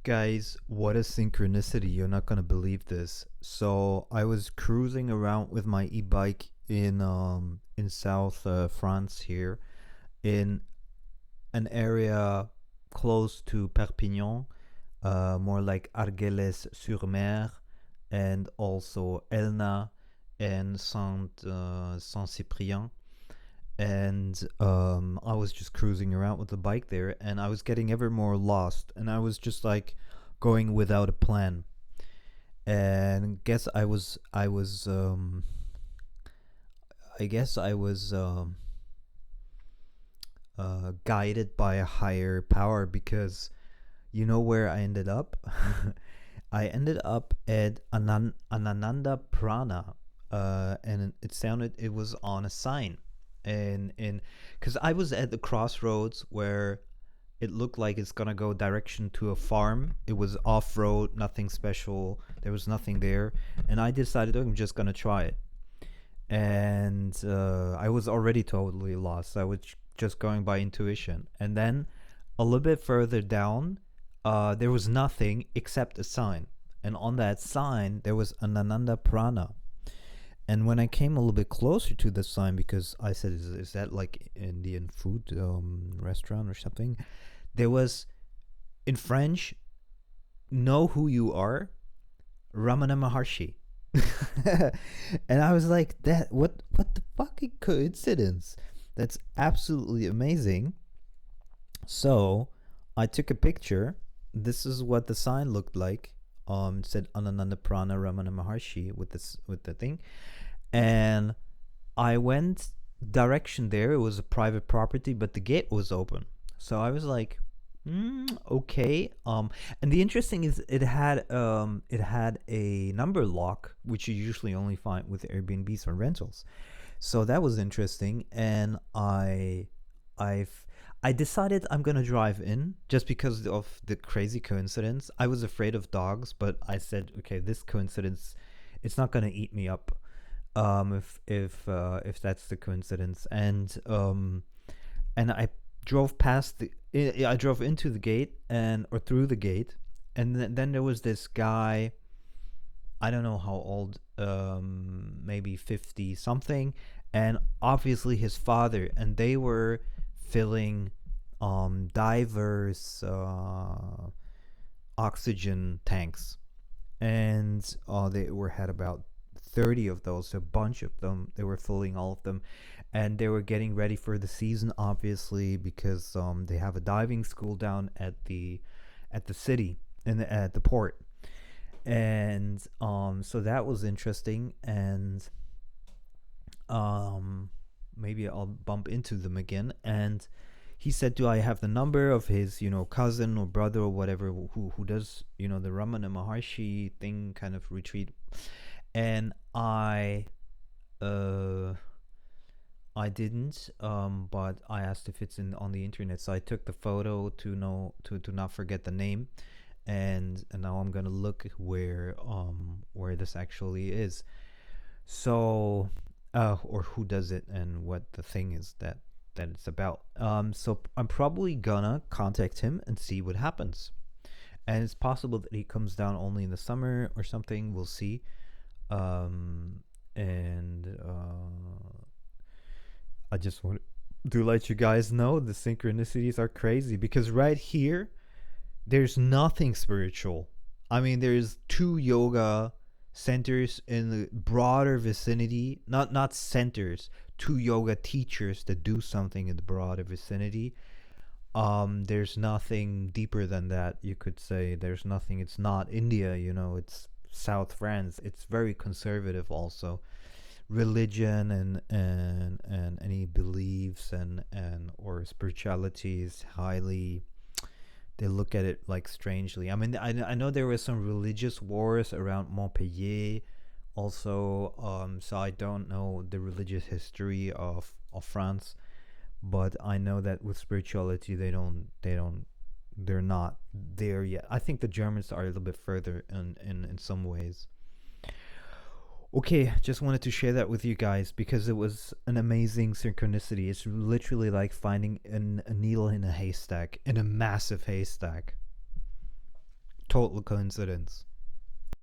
Guys, what a synchronicity. You're not gonna believe this. So I was cruising around with my e-bike in South France here in an area close to Perpignan, more like Argelès-sur-Mer and also Elna and Saint-Cyprien. And I was just cruising around with the bike there, and I was getting ever more lost, and I was just like going without a plan. And I guess I was guided by a higher power, because you know where I ended up. I ended up at Anananda Prana, and it was on a sign, and because I was at the crossroads where it looked like it's gonna go direction to a farm. It was off road, nothing special. There was nothing there, and I decided, I'm just gonna try it. And I was already totally lost. I was just going by intuition, and then a little bit further down, there was nothing except a sign, and on that sign there was Anananda Prana. And when I came a little bit closer to the sign, because I said, is that like Indian food restaurant or something? There was, in French, know who you are, Ramana Maharshi. And I was like, what the fucking coincidence? That's absolutely amazing. So I took a picture. This is what the sign looked like. It said Anananda Prana Ramana Maharshi with the thing, and I went direction there. It was a private property, but the gate was open. So I was like, okay. And the interesting is it had a number lock, which you usually only find with Airbnbs or rentals. So that was interesting, and I decided I'm gonna drive in just because of the crazy coincidence. I was afraid of dogs, but I said, okay, this coincidence, it's not gonna eat me up, if that's the coincidence. And I drove I drove into the gate or through the gate, and then there was this guy. I don't know how old, maybe 50 something, and obviously his father, and they were filling diverse oxygen tanks, and they had about 30 of those, a bunch of them. They were filling all of them, and they were getting ready for the season, obviously, because they have a diving school down at the city, at the port. And so that was interesting, and maybe I'll bump into them again. And he said, do I have the number of his, cousin or brother or whatever, who does, the Ramana Maharshi thing, kind of retreat. And I didn't, but I asked if it's on the internet. So I took the photo to not forget the name. And now I'm gonna look where this actually is. So or who does it and what the thing is that it's about. So I'm probably gonna contact him and see what happens. And it's possible that he comes down only in the summer or something. We'll see. I just want to let you guys know the synchronicities are crazy, because right here there's nothing spiritual. I mean, there's 2 yoga centers in the broader vicinity, not centers, 2 yoga teachers that do something in the broader vicinity. There's nothing deeper than that, you could say. There's nothing. It's not India, it's South France. It's very conservative also. Religion and any beliefs and or spirituality is highly, they look at it like strangely. I mean, I know there were some religious wars around Montpellier also, so I don't know the religious history of France, but I know that with spirituality they're not there yet. I think the Germans are a little bit further in some ways. Okay, just wanted to share that with you guys because it was an amazing synchronicity. It's literally like finding a needle in a haystack, in a massive haystack. total coincidence.